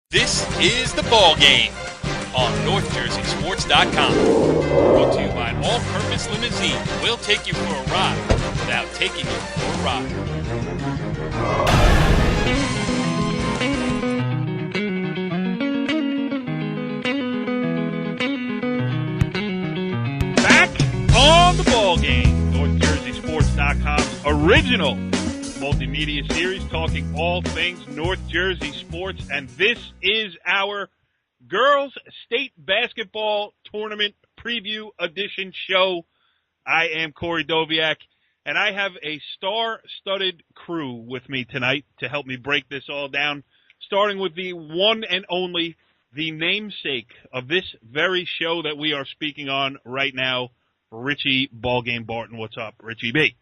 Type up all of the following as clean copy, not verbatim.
This is the ball game on NorthJerseySports.com. Brought to you by an all-purpose limousine. We'll take you for a ride without taking you for a ride. Back on the ball game, NorthJerseySports.com's original multimedia series talking all things North Jersey sports, and this is our Girls State Basketball Tournament Preview Edition show. I am Corey Doviak, and I have a star-studded crew with me tonight to help me break this all down, starting with the one and only, the namesake of this very show that we are speaking on right now, Richie Ballgame Barton. What's up, Richie B?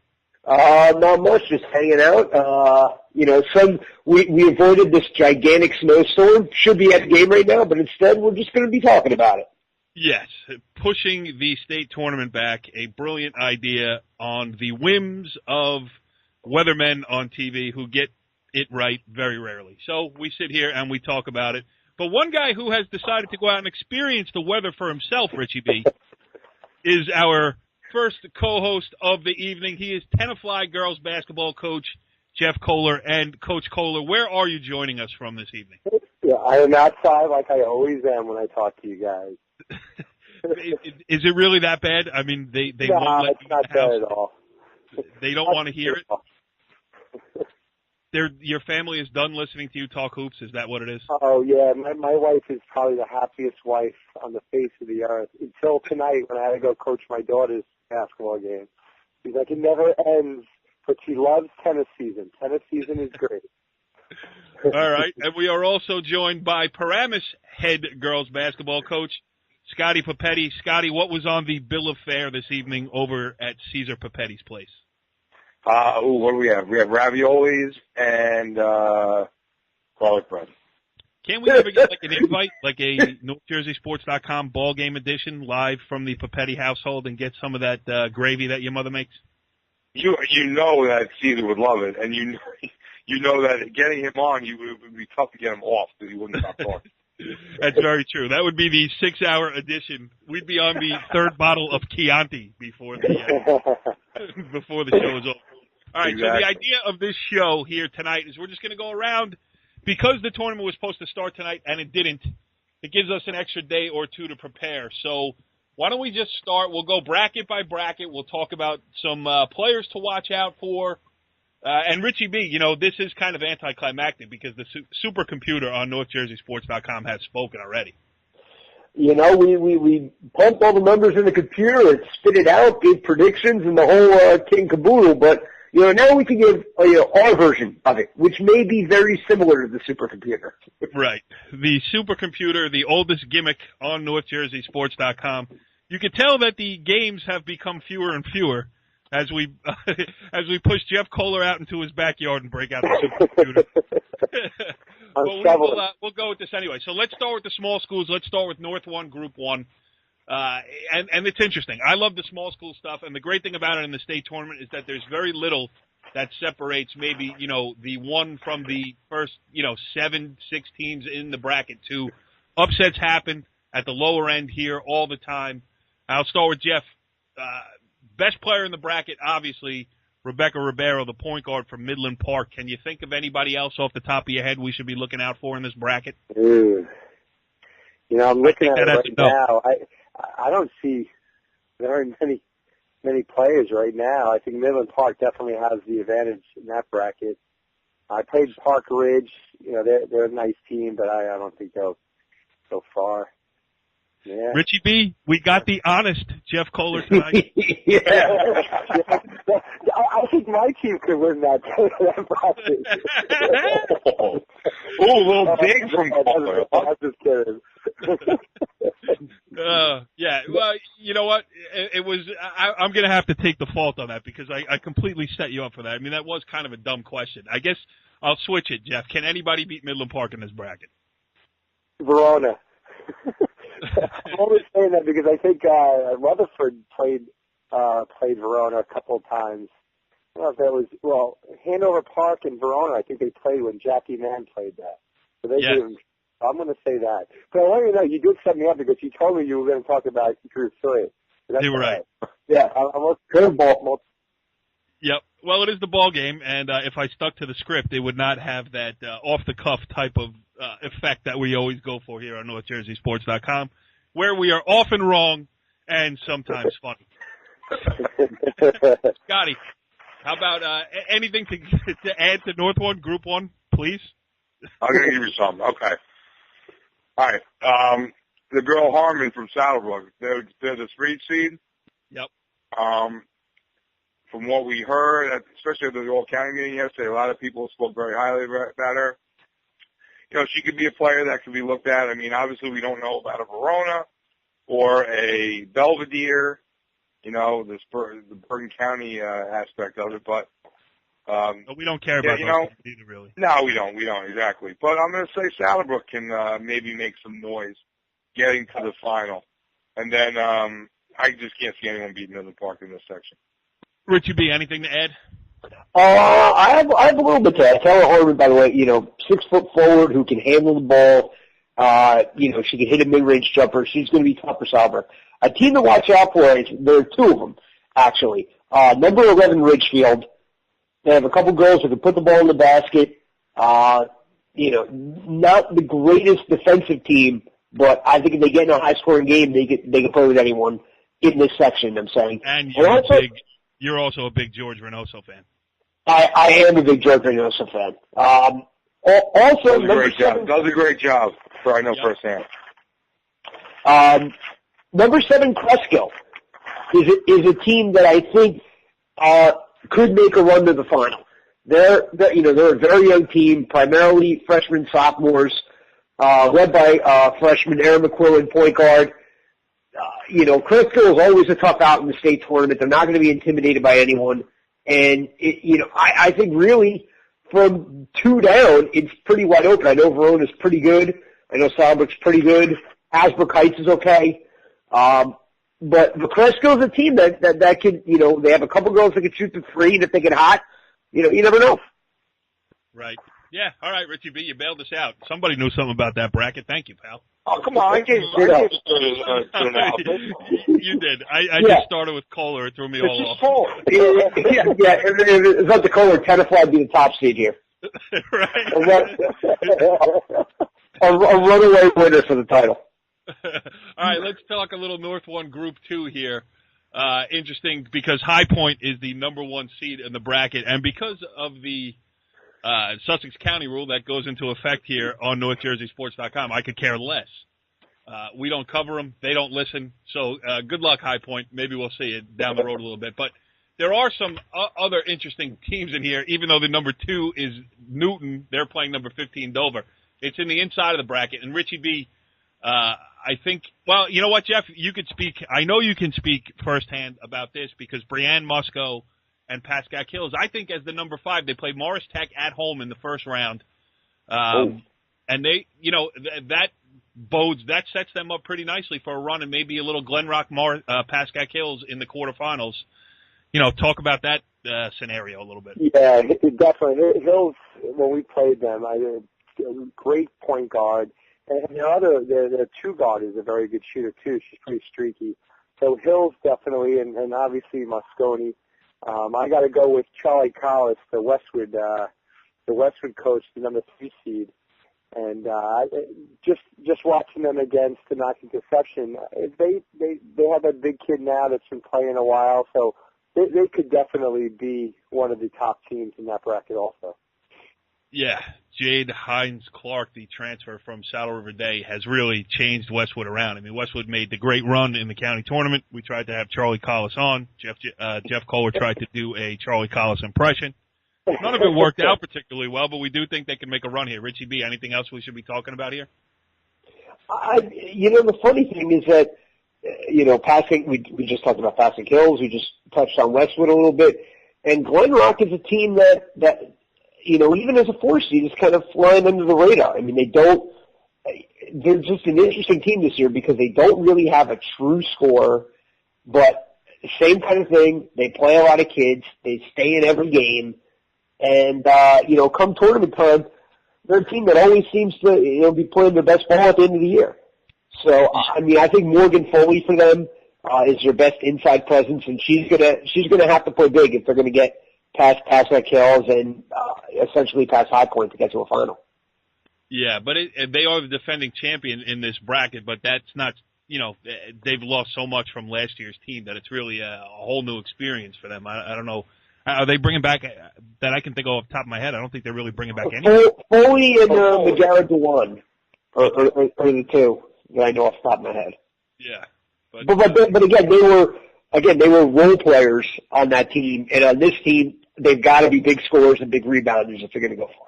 Not much, just hanging out. We avoided this gigantic snowstorm. Should be at the game right now, but instead we're just going to be talking about it. Yes, pushing the state tournament back, a brilliant idea on the whims of weathermen on TV who get it right very rarely. So we sit here and we talk about it. But one guy who has decided to go out and experience the weather for himself, Richie B, is our first co-host of the evening. He is Tenafly girls basketball coach Jeff Kohler. And Coach Kohler, where are you joining us from this evening? Yeah, I am outside like I always am when I talk to you guys. Is it really that bad? I mean, they no, won't let it's you not in the house. bad at all. They don't want to hear it. Your family is done listening to you talk hoops. Is that what it is? Oh yeah, my wife is probably the happiest wife on the face of the earth until tonight when I had to go coach my daughter's basketball game. She's like, it never ends, but she loves tennis season. Tennis season is great. All right, and we are also joined by Paramus head girls basketball coach Scotty Papetti. Scotty, what was on the bill of fare this evening over at Caesar Papetti's place? What do we have? We have raviolis and garlic bread. Can't we ever get like an invite, like a NorthJerseySports.com ball game edition live from the Papetti household and get some of that gravy that your mother makes? You know that Caesar would love it, and you know that getting him on, it would be tough to get him off because he wouldn't stop talking. That's very true. That would be the 6-hour edition. We'd be on the third bottle of Chianti before the show is over. All right, exactly. So the idea of this show here tonight is we're just going to go around. Because the tournament was supposed to start tonight and it didn't, it gives us an extra day or two to prepare. So why don't we just start? We'll go bracket by bracket. We'll talk about some players to watch out for. And Richie B, this is kind of anticlimactic because the supercomputer on NorthJerseySports.com has spoken already. We pumped all the numbers in the computer, it spit it out, gave predictions, and the whole kit and caboodle, but now we can give our version of it, which may be very similar to the supercomputer. Right. The supercomputer, the oldest gimmick on NorthJerseySports.com. You can tell that the games have become fewer and fewer as we push Jeff Kohler out into his backyard and break out the supercomputer. But we'll go with this anyway. So let's start with the small schools. Let's start with North 1, Group 1. And it's interesting. I love the small school stuff, and the great thing about it in the state tournament is that there's very little that separates maybe, the one from the first, 7, 6 teams in the bracket to upsets happen at the lower end here all the time. I'll start with Jeff. Best player in the bracket, obviously, Rebecca Ribeiro, the point guard from Midland Park. Can you think of anybody else off the top of your head we should be looking out for in this bracket? I'm looking at it right now. I don't see very many players right now. I think Midland Park definitely has the advantage in that bracket. I played Park Ridge. They're a nice team, but I don't think they'll go far. Yeah. Richie B, we got the honest Jeff Kohler tonight. Yeah. I think my team could win that bracket. A little big from Kohler. I'm just kidding. Yeah, well, you know what? It was. I'm going to have to take the fault on that because I completely set you up for that. I mean, that was kind of a dumb question. I guess I'll switch it, Jeff. Can anybody beat Midland Park in this bracket? Verona. I'm only saying that because I think Rutherford played Verona a couple of times. I don't know if that was, Hanover Park and Verona, I think they played when Jackie Mann played that. So they gave him So I'm going to say that. But I want you to know, you did set me up because you told me you were going to talk about Drew Sawyer. You were right. Yeah, I'm curveball. Yep. Well, it is the ball game, and if I stuck to the script, it would not have that off-the-cuff type of effect that we always go for here on NorthJerseySports.com, where we are often wrong and sometimes funny. Scotty, how about anything to add to North 1, Group 1, please? I'm going to give you some. Okay. All right. The girl Harmon from Saddlebrook, they're the 3 seed. Yep. From what we heard, especially at the All-County meeting yesterday, a lot of people spoke very highly about her. You know, she could be a player that could be looked at. I mean, obviously we don't know about a Verona or a Belvedere, you know, the Bergen County aspect of it, but we don't care about those either, really. No, we don't, exactly. But I'm going to say Saddlebrook can maybe make some noise getting to the final. And then I just can't see anyone beating Midland Park in this section. Richie B., anything to add? I have a little bit to add. Taylor Harmon, by the way, 6 foot forward who can handle the ball. She can hit a mid-range jumper. She's going to be tough for Salver. A team to watch out for there are 2 of them, actually. Number 11, Ridgefield. They have a couple girls who can put the ball in the basket. Not the greatest defensive team, but I think if they get in a high-scoring game, they can play with anyone in this section, I'm saying. And you're also a big George Reynoso fan. I am a big George Reynoso fan. Also, does a great job. I know firsthand. Number 7, Cresskill is a team that I think could make a run to the final. They're a very young team, primarily freshmen, sophomores, led by freshman Aaron McQuillan, point guard. Cresskill is always a tough out in the state tournament. They're not going to be intimidated by anyone. And, I think really from 2 down, it's pretty wide open. I know Verona's pretty good. I know Saddlebrook's pretty good. Hasbrook Heights is okay. But Cresskill's a team that can, they have a couple girls that can shoot the 3, and if they get hot, you never know. Right. Yeah. All right, Richie B., you bailed us out. Somebody knew something about that bracket. Thank you, pal. Oh, come on. I gave You did. I just started with Kohler. It threw me all off. Yeah. If it's not the Kohler, Tenafly would be the top seed here. Right. A runaway winner for the title. All right, let's talk a little North 1 Group 2 here. Interesting because High Point is the number 1 seed in the bracket, and because of the Sussex County rule that goes into effect here on NorthJerseySports.com, I could care less. We don't cover them. They don't listen. So good luck, High Point. Maybe we'll see it down the road a little bit. But there are some other interesting teams in here, even though the number 2 is Newton. They're playing number 15, Dover. It's in the inside of the bracket. And Richie B., I think, well, you know what, Jeff? You could speak. I know you can speak firsthand about this because Brianne Musco and Pascack Hills, I think as the number 5, they play Morris Tech at home in the first round. And they, that sets them up pretty nicely for a run and maybe a little Glen Rock Pascack Hills in the quarterfinals. Talk about that scenario a little bit. Yeah, definitely. Hills, when we played them, I did a great point guard. And their 2 guard is a very good shooter, too. She's pretty streaky. So Hills definitely, and obviously Moscone. I got to go with Charlie Collis, the Westwood coach, the number 3 seed. And just watching them against the Knoxville Deception, they have that big kid now that's been playing a while, so they could definitely be one of the top teams in that bracket also. Yeah, Jade Hines-Clark, the transfer from Saddle River Day, has really changed Westwood around. I mean, Westwood made the great run in the county tournament. We tried to have Charlie Collis on. Jeff Kohler tried to do a Charlie Collis impression. None of it worked out particularly well, but we do think they can make a run here. Richie B., anything else we should be talking about here? The funny thing is that, we just talked about Pascack Hills. We just touched on Westwood a little bit. And Glen Rock is a team that even as a 4 seed, is kind of flying under the radar. I mean, they're just an interesting team this year because they don't really have a true scorer, but same kind of thing. They play a lot of kids. They stay in every game. And, come tournament time, they're a team that always seems to be playing their best ball at the end of the year. So, I mean, I think Morgan Foley for them is their best inside presence, and she's gonna have to play big if they're gonna get past Pascack Hills and essentially past High Point to get to a final. Yeah, but they are the defending champion in this bracket, but that's not, they've lost so much from last year's team that it's really a whole new experience for them. I don't know. Are they bringing back, that I can think of off the top of my head, I don't think they're really bringing back anything. Foley and Majara Dewan are the two that I know off the top of my head. Yeah. But again, they were role players on that team, and on this team, they've got to be big scorers and big rebounders if they're going to go far.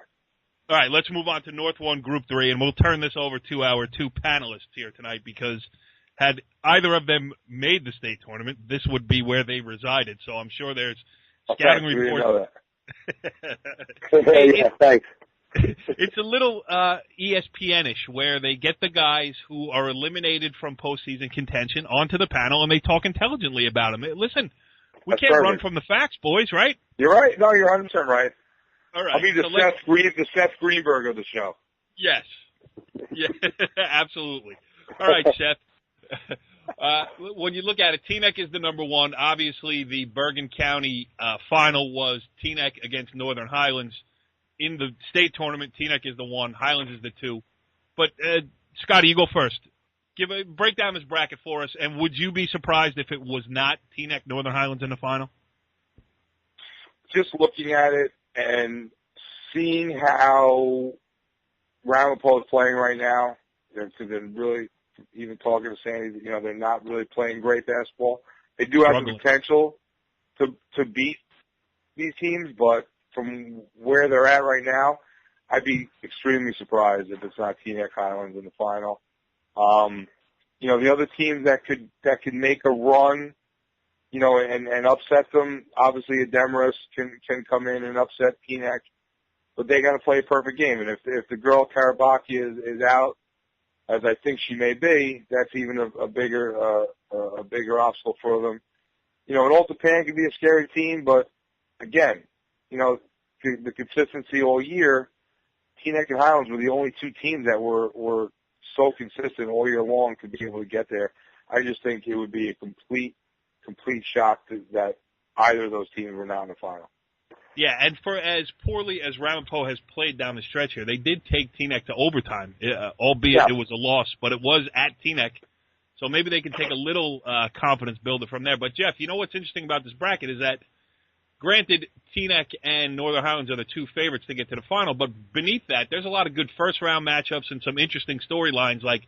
All right, let's move on to North 1 Group 3, and we'll turn this over to our two panelists here tonight because had either of them made the state tournament, this would be where they resided. So I'm sure there's scouting reports. Yeah, thanks. It's a little ESPN-ish where they get the guys who are eliminated from postseason contention onto the panel, and they talk intelligently about them. Listen, we That's can't perfect. run from the facts, boys, right? You're right. No, you're 100% right. All right. I'll be the Seth Greenberg of the show. Yes. Yeah, absolutely. All right, Seth. When you look at it, Teaneck is the number one. Obviously, the Bergen County final was Teaneck against Northern Highlands. In the state tournament, Teaneck is the 1, Highlands is the 2. But, Scotty, you go first. Break down this bracket for us, and would you be surprised if it was not Teaneck, Northern Highlands in the final? Just looking at it and seeing how Ramapo is playing right now, they're really, even talking to Sandy, they're not really playing great basketball. They do have the potential to beat these teams, but from where they're at right now, I'd be extremely surprised if it's not Teaneck Highlands in the final. The other teams that could make a run, and upset them, obviously Demarest can come in and upset Teaneck, but they got to play a perfect game. And if the girl Karabaki is out, as I think she may be, that's even a bigger obstacle for them. And Old Japan can be a scary team, but again, the consistency all year, Teaneck and Highlands were the only two teams that were so consistent all year long to be able to get there. I just think it would be a complete shock that either of those teams were not in the final. Yeah, and for as poorly as Ramapo has played down the stretch here, they did take Teaneck to overtime, albeit it was a loss, but it was at Teaneck. So maybe they can take a little confidence builder from there. But, Jeff, what's interesting about this bracket is that, granted, Teaneck and Northern Highlands are the two favorites to get to the final, but beneath that, there's a lot of good first-round matchups and some interesting storylines like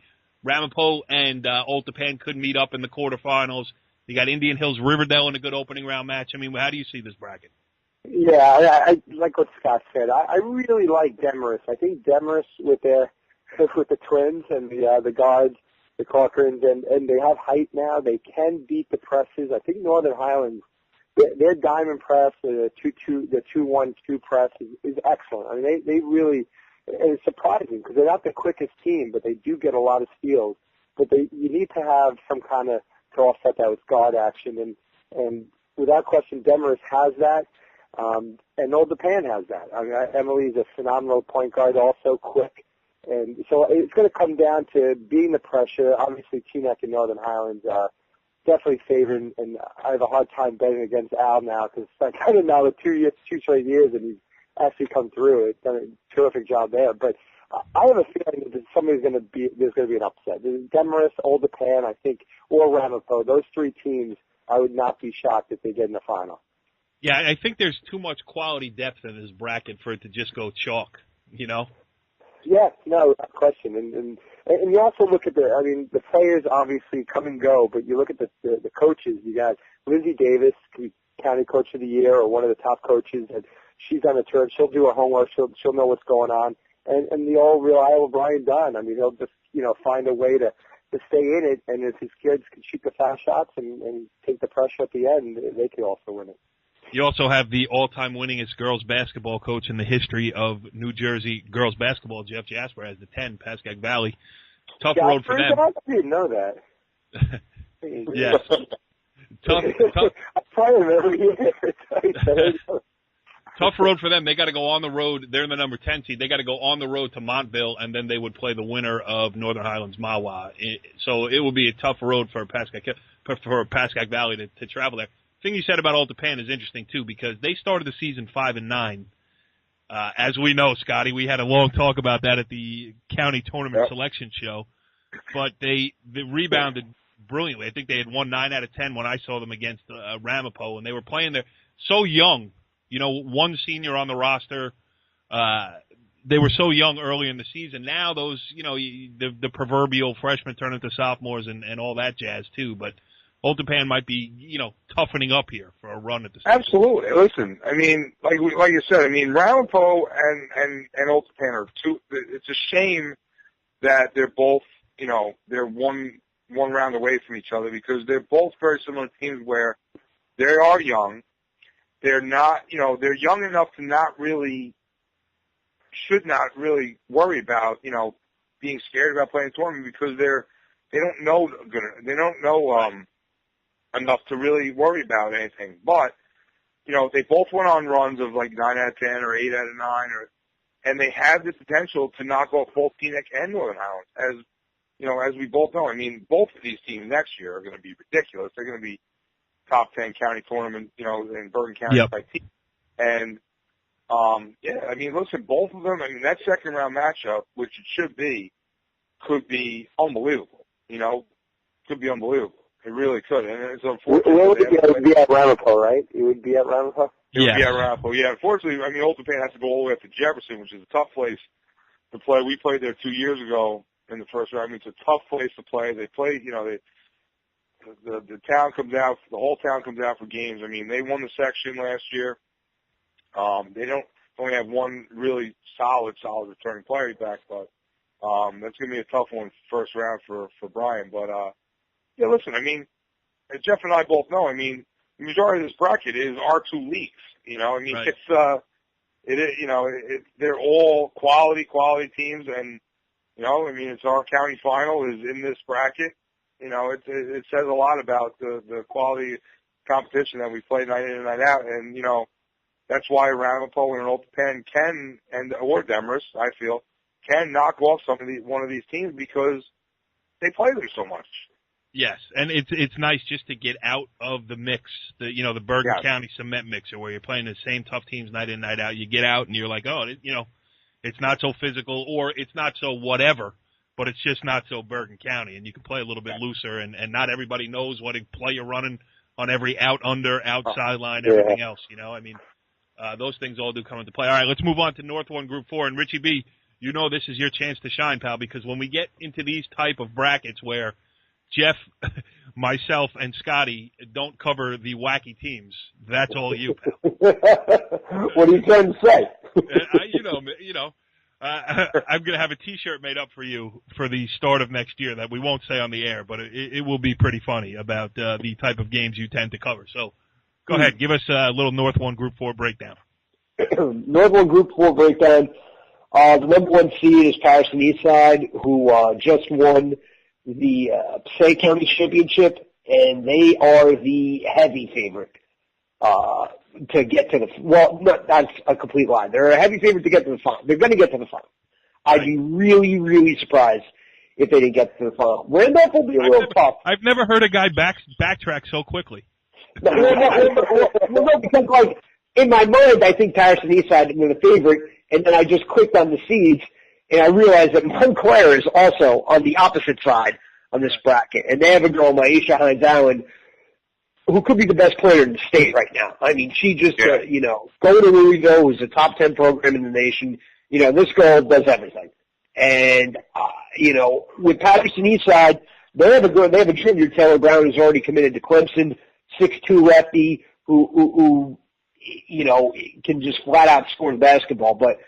Ramapo and Old Japan could meet up in the quarterfinals. You got Indian Hills Riverdale in a good opening round match. I mean, how do you see this bracket? Yeah, I like what Scott said. I really like Demarest. I think Demarest with the twins and the guards, the Corcorans, and they have height now. They can beat the presses. I think Northern Highlands, their diamond press, the 2-1-2 press is excellent. I mean, they really, and it's surprising because they're not the quickest team, but they do get a lot of steals. But you need to have some kind of to offset that with guard action, and without question, Demarest has that. And Old Japan has that. I mean, Emily's a phenomenal point guard, also quick. And so it's going to come down to beating the pressure. Obviously, Teaneck and Northern Highlands are definitely favored, and I have a hard time betting against Al now because I've done it now with 2 straight years, and he's actually come through. He's done a terrific job there. But I have a feeling that there's going to be an upset. Demarest, Old Japan, I think, or Ramapo. Those three teams, I would not be shocked if they get in the final. Yeah, I think there's too much quality depth in this bracket for it to just go chalk, Yeah, no, without question. And you also look at the players obviously come and go, but you look at the coaches. You got Lindsay Davis, county coach of the year or one of the top coaches, and she's on the turn. She'll do her homework. She'll know what's going on. And the all reliable Brian Dunn. I mean, he'll just, find a way to stay in it. And if his kids can shoot the fast shots and take the pressure at the end, they can also win it. You also have the all-time winningest girls basketball coach in the history of New Jersey girls basketball, Jeff Jasper, has the 10, Pascack Valley. Tough road for them. I didn't know that. Yes. Tough. I probably every year. Tough road for them. They got to go on the road. They're in the number 10 seed. They got to go on the road to Montville, and then they would play the winner of Northern Highlands Mawa. So it will be a tough road for Pascack Valley to travel there. The thing you said about Old Japan is interesting too, because they started the season 5-9. As we know, Scotty, we had a long talk about that at the county tournament selection show, but they rebounded brilliantly. I think they had won 9 out of 10 when I saw them against Ramapo, and they were playing there so young. You know, one senior on the roster. They were so young early in the season. Now those, you know, the proverbial freshmen turn into sophomores and all that jazz too. But Old Japan might be, you know, toughening up here for a run at the season. Absolutely. Listen, I mean, like you said, I mean, Ramapo and Old Japan are two. It's a shame that they're both, you know, they're one round away from each other, because they're both very similar teams where they are young. They're not, you know, they're young enough to should not really worry about, you know, being scared about playing tournament, because they don't know enough to really worry about anything. But, you know, they both went on runs of like 9 out of 10 or 8 out of 9, and they have the potential to knock off both Teaneck and Northern Highlands. As you know, as we both know, I mean, both of these teams next year are going to be ridiculous. They're going to be top 10 county tournament, you know, in Bergen County by team. And, yeah, I mean, listen, both of them, I mean, that second round matchup, which it should be, could be unbelievable, you know, could be unbelievable. It really could. And it's unfortunate. It would be at Ramapo, right? It would be at Ramapo? It would be at Ramapo, yeah. Unfortunately, I mean, Old Japan has to go all the way up to Jefferson, which is a tough place to play. We played there 2 years ago in the first round. I mean, it's a tough place to play. They play, you know, the town comes out, the whole town comes out for games. I mean, they won the section last year. They only have one really solid returning player back, but that's going to be a tough one first round for Brian. But yeah, listen, I mean, as Jeff and I both know, I mean, the majority of this bracket is our two leagues. You know, I mean, they're all quality teams, and you know, I mean, it's our county final is in this bracket. You know, it says a lot about the quality competition that we play night in and night out, and you know, that's why Ramapo and Old Japan or Demorest, I feel, can knock off one of these teams because they play them so much. Yes, and it's nice just to get out of the mix, the Bergen County cement mixer where you're playing the same tough teams night in, night out. You get out and you're like, oh, you know, it's not so physical or it's not so whatever, but it's just not so Bergen County, and you can play a little bit looser, and not everybody knows what play you're running on every out, under, outside line, everything else, you know. I mean, those things all do come into play. All right, let's move on to North 1 Group 4, and Richie B., you know this is your chance to shine, pal, because when we get into these type of brackets where Jeff, myself, and Scotty don't cover the wacky teams, that's all you, pal. What are you trying to say? I'm going to have a T-shirt made up for you for the start of next year that we won't say on the air, but it will be pretty funny about the type of games you tend to cover. So go ahead, give us a little North 1 Group 4 breakdown. North 1 Group 4 breakdown. The number 1 seed is Paramus Eastside, who just won the Passaic County Championship, and they are the heavy favorite to get to that's a complete lie. They're a heavy favorite to get to the final. They're going to get to the final. I'd be really, really surprised if they didn't get to the final. Randolph will be a little tough. I've never heard a guy backtrack so quickly. No, because like in my mind, I think Paramus Eastside were the favorite, and then I just clicked on the seeds, and I realized that Montclair is also on the opposite side on this bracket. And they have a girl, Maisha Hines-Allen, who could be the best player in the state right now. I mean, she just, going to Louisville, who's a top 10 program in the nation. You know, this girl does everything. And, with Patterson Eastside, they have a junior, Taylor Brown, who's already committed to Clemson, 6'2" lefty, who can just flat out score the basketball. But,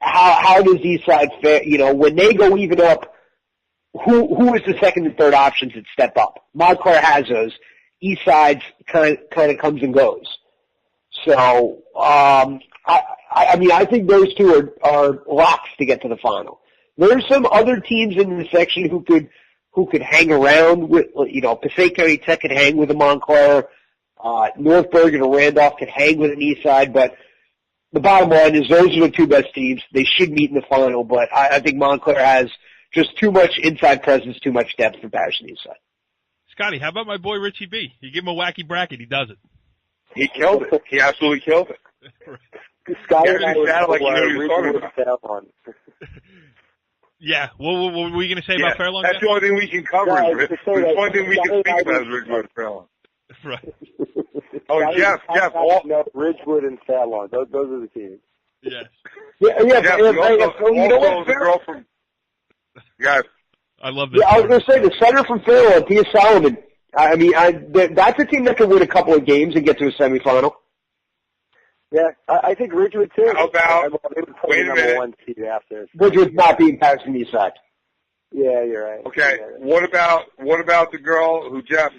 how does Eastside fare? When they go even up, who is the second and third options that step up? Montclair has those. Eastside's kind of comes and goes. So, I think those two are locks to get to the final. There's some other teams in the section who could hang around with, Passaic County Tech could hang with the Montclair. North Bergen or Randolph can hang with an Eastside, but the bottom line is those are the two best teams. They should meet in the final, but I think Montclair has just too much inside presence, too much depth for Patterson Eastside. Scotty, how about my boy Richie B? You give him a wacky bracket, he does it. He killed it. He absolutely killed it. Scotty and I sounded like you knew what he was talking about. Yeah, what were you going to say about Fairlawn? That's the only thing we can cover. The only thing we can speak about is Ridgewood and Fairlawn. Right. Oh, Jeff. No, Ridgewood and Fairlawn. Those are the teams. Yes. Yeah. Jeff, You know what? the girl from. Yeah. I love this. Yeah, I was going to say the center from Fairlawn, Tia Solomon. I mean, that's a team that could win a couple of games and get to a semifinal. Yeah, I think Ridgewood too. How about? Wait a minute. One seed after. Ridgewood's not being Patterson Eastside. Yeah, you're right. Okay. What about the girl who Jeff?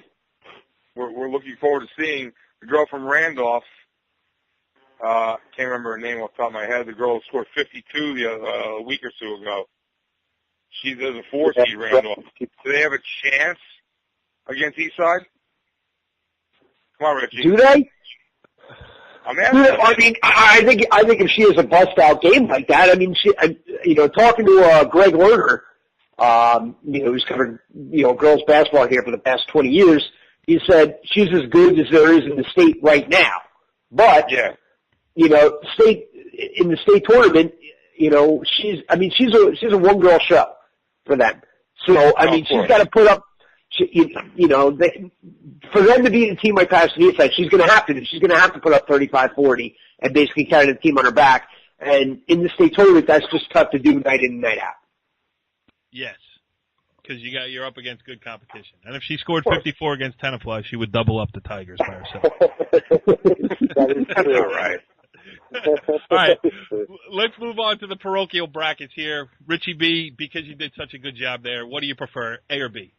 We're looking forward to seeing the girl from Randolph. Can't remember her name off the top of my head. The girl who scored 52 a week or two ago. She's a 4 seed Randolph. Do they have a chance against Eastside? Come on, Richie. Do they? I'm asking. I mean, I think if she has a bust out game like that, I mean, talking to Greg Lerner, who's covered girls basketball here for the past 20 years, he said she's as good as there is in the state right now. But in the state tournament, she's a one girl show for them. So I mean, she's got to put up. For them to beat a team like Patterson Eastside, she's going to have to put up 35-40 and basically carry the team on her back. And in the state tournament, that's just tough to do night in and night out. Yes, because you're up against good competition. And if she scored 54 against Tenafly, she would double up the Tigers by herself. That's all right. All right, let's move on to the parochial brackets here. Richie B, because you did such a good job there, what do you prefer, A or B?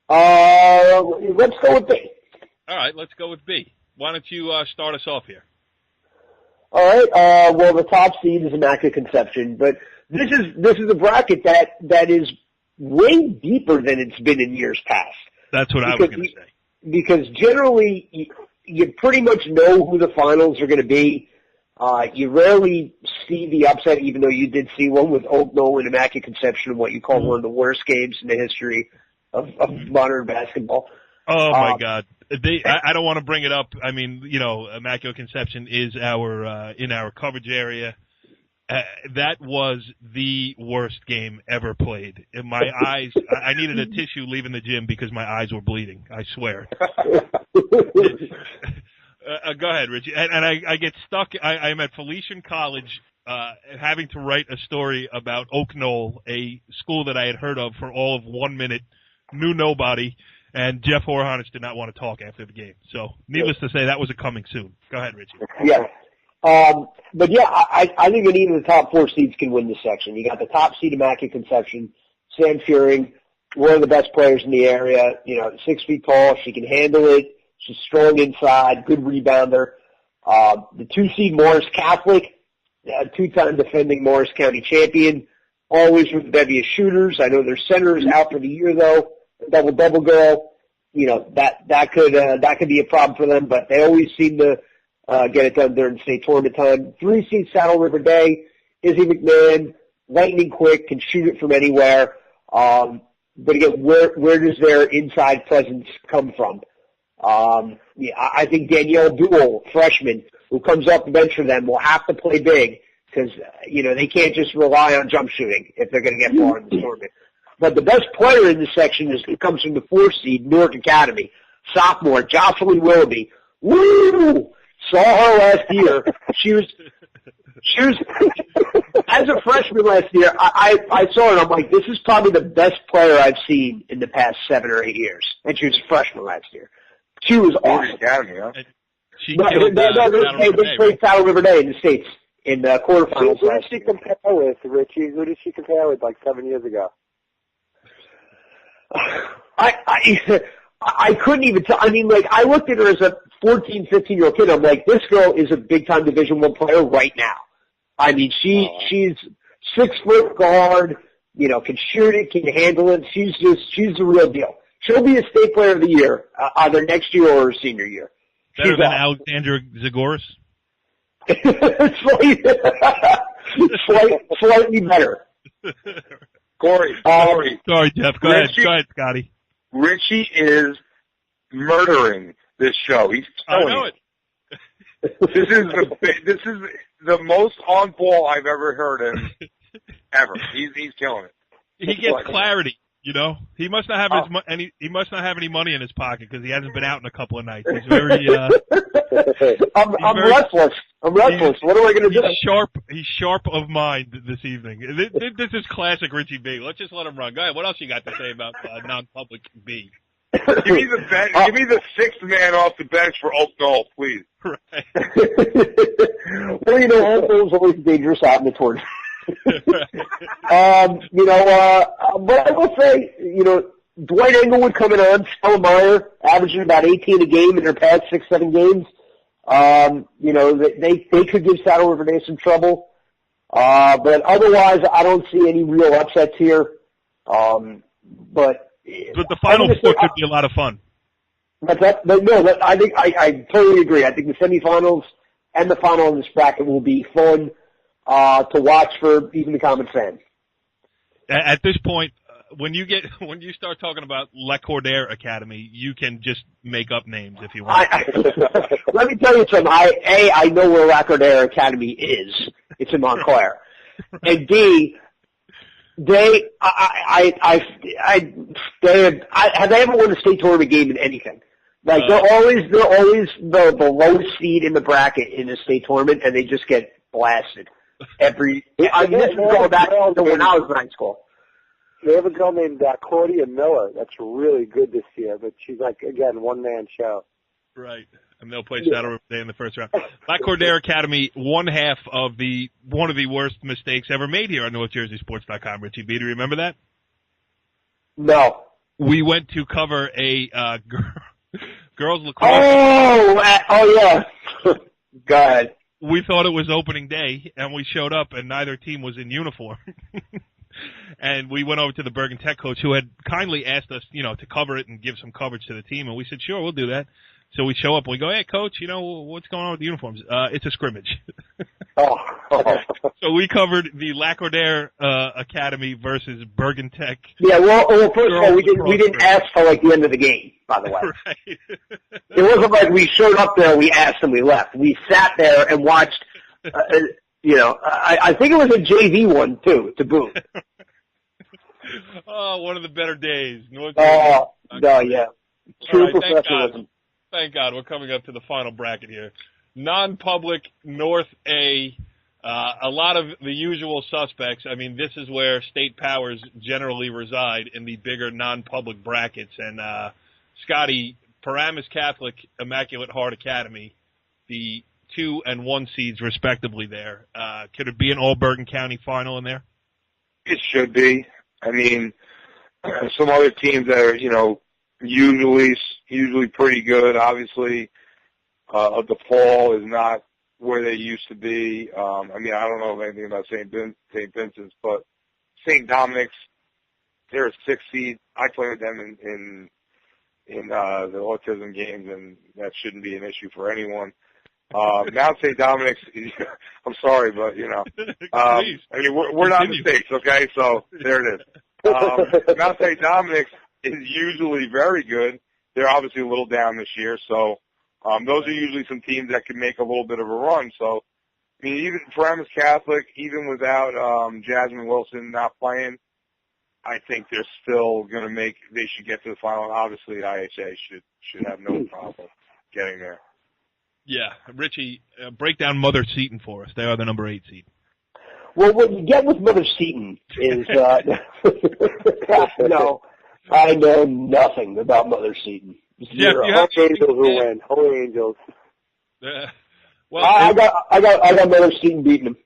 Let's go with B. All right, let's go with B. Why don't you start us off here? All right. Well, the top seed is Immaculate Conception, but this is a bracket that is way deeper than it's been in years past. That's what I was going to say. Because generally, you pretty much know who the finals are going to be. You rarely see the upset, even though you did see one with Oak Knoll and Immaculate Conception, what you call one of the worst games in the history of modern basketball. Oh my God! I don't want to bring it up. I mean, Immaculate Conception is in our coverage area. That was the worst game ever played. In my eyes, I needed a tissue leaving the gym because my eyes were bleeding. I swear. Go ahead, Richie. And I get stuck. I'm at Felician College, having to write a story about Oak Knoll, a school that I had heard of for all of 1 minute. Knew nobody, and Jeff Horhonich did not want to talk after the game. So, needless to say, that was a coming soon. Go ahead, Richie. Yeah. But yeah, I think any of the top 4 seeds can win this section. You got the top seed Immaculate Conception, Sam Furing, one of the best players in the area, 6 feet tall, she can handle it, she's strong inside, good rebounder. The 2 seed Morris Catholic, 2-time defending Morris County champion, always with bevy of shooters. I know their center is out for the year though. Double girl, that could be a problem for them, but they always seem to get it done during state tournament time. 3 seed Saddle River Day, Izzy McMahon, lightning quick, can shoot it from anywhere. But again, where does their inside presence come from? I think Danielle Duell, freshman, who comes off the bench for them, will have to play big because, they can't just rely on jump shooting if they're going to get far in the tournament. But the best player in this section comes from the 4 seed, Newark Academy, sophomore, Jocelyn Willoughby. Woo! Saw her last year. She was as a freshman last year, I saw her and I'm like, this is probably the best player I've seen in the past 7 or 8 years. And she was a freshman last year. She was awesome. Academy, huh? They played Saddle River Day in the States in the quarterfinals. Who did she compare with, Richie? Who did she compare with like 7 years ago? I couldn't even tell. I mean, like, I looked at her as a 14, 15-year-old kid. I'm like, this girl is a big-time Division I player right now. I mean, she's 6 foot guard, can shoot it, can handle it. She's the real deal. She'll be a state player of the year, either next year or her senior year. Better than Alexander Zagoras? Slightly better. Corey. Sorry, Jeff. Go ahead, Scotty. Richie is murdering this show. He's killing I know it. This is the most on ball I've ever heard him ever. He's killing it. He gets clarity. You know, he must not have he must not have any money in his pocket because he hasn't been out in a couple of nights. He's very. I'm restless. What am I going to do? He's sharp of mind this evening. This is classic Richie B. Let's just let him run. Go ahead. What else you got to say about non-public B? Give me the sixth man off the bench for Oak Knoll, please. Right. Well, you know, Oak Knoll's always dangerous out in the tournament. But I will say, you know, Dwight Englewood coming on, Stella Meyer averaging about 18 a game in their past 6-7 games. You know, they could give Saddle River Day some trouble. But otherwise, I don't see any real upsets here. But the Final Four could be a lot of fun. I think I totally agree. I think the semifinals and the final in this bracket will be fun to watch for even the common fan. At this point, when you start talking about La Cordaire Academy, you can just make up names if you want. Let me tell you something. I know where La Cordaire Academy is. It's in Montclair. And B, have they ever won a state tournament game in anything? Like they're always the lowest seed in the bracket in a state tournament, and they just get blasted. This is going back to when I was in high school. They have a girl named Claudia Miller that's really good this year, but she's like, again, one-man show. Right. And they'll play Saddle River Day in the first round. La Cordaire Academy, one of the worst mistakes ever made here on NorthJerseySports.com. Richie B, do you remember that? No. We went to cover a girls lacrosse. Oh yeah. Go ahead. We thought it was opening day, and we showed up, and neither team was in uniform. And we went over to the Bergen Tech coach, who had kindly asked us, you know, to cover it and give some coverage to the team, and we said, sure, we'll do that. So we show up, and we go, hey, coach, you know, what's going on with the uniforms? It's a scrimmage. So we covered the La Cordaire Academy versus Bergen Tech. Yeah, well first of all, we didn't ask for, like, the end of the game, by the way. Right. It wasn't like we showed up there, we asked, and we left. We sat there and watched, you know, I think it was a JV one, too, to boot. Oh, one of the better days. No, yeah. True professionalism. Thank God. We're coming up to the final bracket here. Non-public North A. A lot of the usual suspects. I mean, this is where state powers generally reside, in the bigger non-public brackets. And, Scotty, Paramus Catholic Immaculate Heart Academy, the 2 and 1 seeds respectively there. Could it be an all Bergen County final in there? It should be. I mean, some other teams that are, you know, usually pretty good. Obviously, DePaul is not where they used to be. I mean, I don't know anything about St. Vincent's, but St. Dominic's, they're a 6 seed. I played them in the autism games, and that shouldn't be an issue for anyone. Mount St. Dominic's, I'm sorry, but, you know, I mean, we're not mistakes, okay? So there it is. Mount St. Dominic's is usually very good. They're obviously a little down this year, so those are usually some teams that can make a little bit of a run. So, I mean, even Paramus Catholic, even without Jasmine Wilson not playing, I think they're still going to they should get to the final. Obviously, IHA should have no problem getting there. Yeah, Richie, break down Mother Seton for us. They are the number 8 seed. Well, what you get with Mother Seton is, no, I know nothing about Mother Seton. Zero. Holy Angels who win. Holy Angels. Well, I got Mother Seton beating them.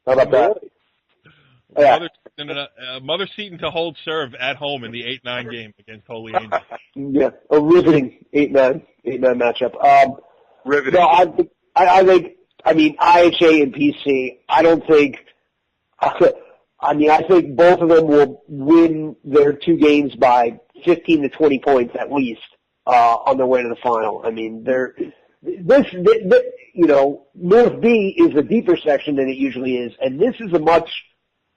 How about that? Yeah. Mother Seton to hold serve at home in the 8-9 game against Holy Angels. Yeah, a riveting 8-9 matchup. Riveting. No, I think, I mean, IHA and PC, I think both of them will win their 2 games by 15 to 20 points at least. on their way to the final. I mean, North B is a deeper section than it usually is, and this is a much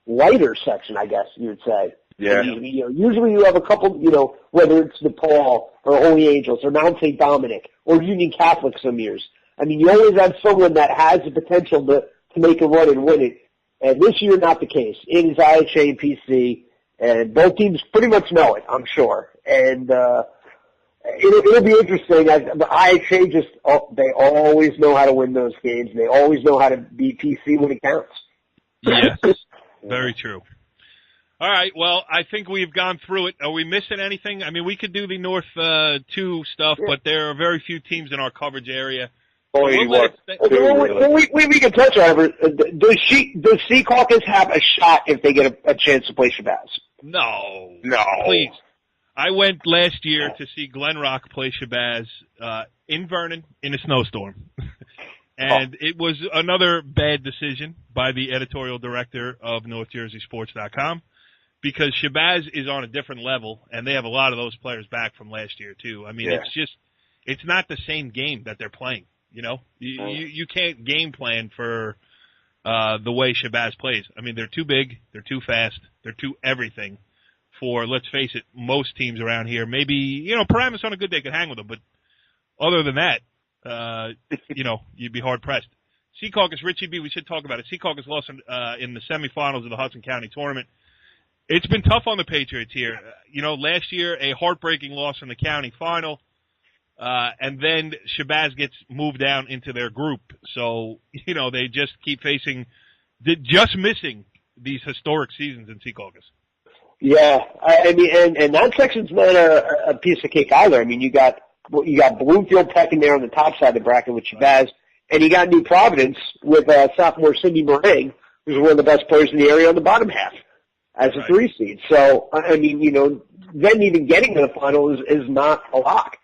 lighter section, I guess you would say. Yeah. And, usually you have a couple, whether it's DePaul or Holy Angels or Mount St. Dominic or Union Catholic some years. I mean, you always have someone that has the potential to make a run and win it. And this year, not the case. It is IHA and PC, and both teams pretty much know it, I'm sure. And it'll be interesting. The IHA they always know how to win those games. They always know how to beat PC when it counts. Yes, very true. All right, well, I think we've gone through it. Are we missing anything? I mean, we could do the North 2 stuff, but there are very few teams in our coverage area. We can touch on it. Does Sea Caucus have a shot if they get a chance to play Shabazz? No. Please. I went last year to see Glen Rock play Shabazz in Vernon in a snowstorm. And it was another bad decision by the editorial director of NorthJerseySports.com because Shabazz is on a different level, and they have a lot of those players back from last year, too. I mean, it's not the same game that they're playing. You can't game plan for the way Shabazz plays. I mean, they're too big, they're too fast, they're too everything for, let's face it, most teams around here. Maybe, Paramus on a good day could hang with them, but other than that, you'd be hard-pressed. Sea Caucus, Richie B, we should talk about it. Sea Caucus lost in the semifinals of the Hudson County Tournament. It's been tough on the Patriots here. Last year, a heartbreaking loss in the county final. And then Shabazz gets moved down into their group. So, they just keep missing these historic seasons in Sea Caucus. Yeah, I mean, and that section's not a piece of cake either. I mean, you got Bloomfield Tech in there on the top side of the bracket with Shabazz, and you got New Providence with sophomore Cindy Meringue, who's one of the best players in the area on the bottom half as a 3 seed. So, I mean, then even getting to the final is not a lock.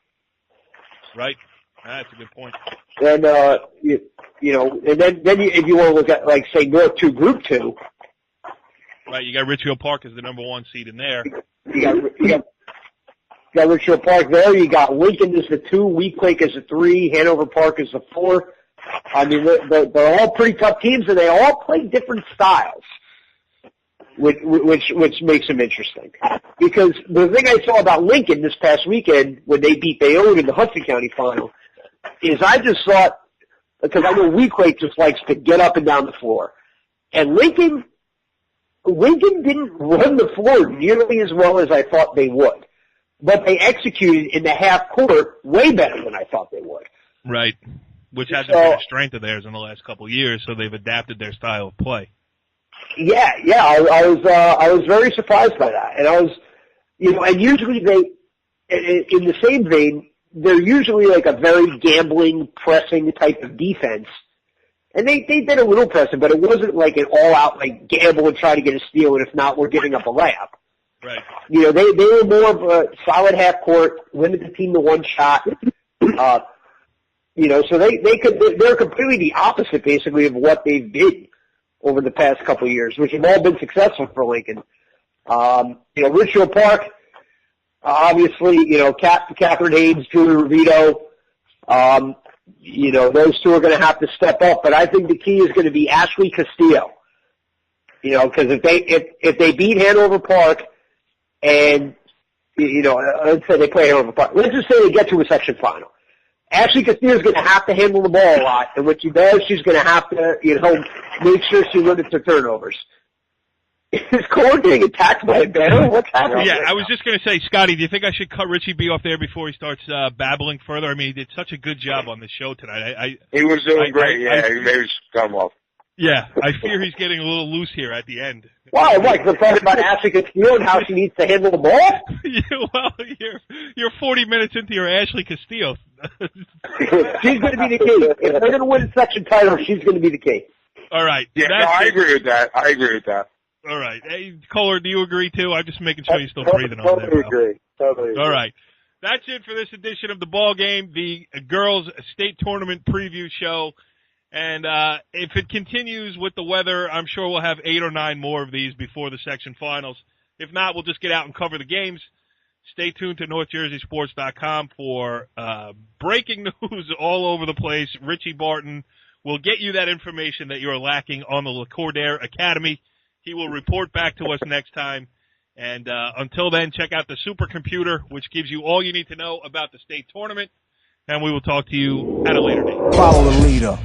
Right. That's a good point. And, and then if you want to look at, like, say, North 2, Group 2. Right, you got Richfield Park as the number 1 seed in there. You got Richfield Park there. You got Lincoln as the 2, Weequahic as the 3, Hanover Park as the 4. I mean, they're all pretty tough teams, and they all play different styles, which makes them interesting. Because the thing I saw about Lincoln this past weekend when they beat Bayonne in the Hudson County final is I just thought, because I know Weequahic just likes to get up and down the floor, and Lincoln didn't run the floor nearly as well as I thought they would. But they executed in the half court way better than I thought they would. Right. Which hasn't been a strength of theirs in the last couple of years, so they've adapted their style of play. Yeah, I was very surprised by that. And I was, and usually in the same vein, they're usually like a very gambling, pressing type of defense. And they did a little pressing, but it wasn't like an all-out, like, gamble and try to get a steal, and if not, we're giving up a layup. Right. They were more of a solid half court, limit the team to one shot. So they're completely the opposite, basically, of what they've been over the past couple of years, which have all been successful for Lincoln. Richfield Park, obviously, Catherine Haynes, Julie Rovito, those two are going to have to step up, but I think the key is going to be Ashley Castillo. Because if they beat Hanover Park and, let's say they play Hanover Park, let's just say they get to a section final. Ashley Castillo is going to have to handle the ball a lot, and what she does, she's going to have to, make sure she limits her turnovers. Is Cole getting attacked by a bear? What's happening? Yeah, I was just going to say, Scotty, do you think I should cut Richie B off there before he starts babbling further? I mean, he did such a good job on the show tonight. He was doing great, he maybe just cut him off. Yeah, I fear he's getting a little loose here at the end. Why? What? They're talking about Ashley Castillo and how she needs to handle the ball? Yeah, well, you're 40 minutes into your Ashley Castillo. She's going to be the key. If they're going to win a section title, she's going to be the key. All right. Yeah, I agree with that. All right. Hey, Kohler, do you agree too? I'm just making sure you're still breathing on there, bro. Totally agree. All right. That's it for this edition of the Ball Game, the girls' state tournament preview show. And if it continues with the weather, I'm sure we'll have 8 or 9 more of these before the section finals. If not, we'll just get out and cover the games. Stay tuned to NorthJerseySports.com for breaking news all over the place. Richie Barton will get you that information that you're lacking on the LeCordaire Academy. He will report back to us next time. And until then, check out the supercomputer, which gives you all you need to know about the state tournament. And we will talk to you at a later date. Follow the leader.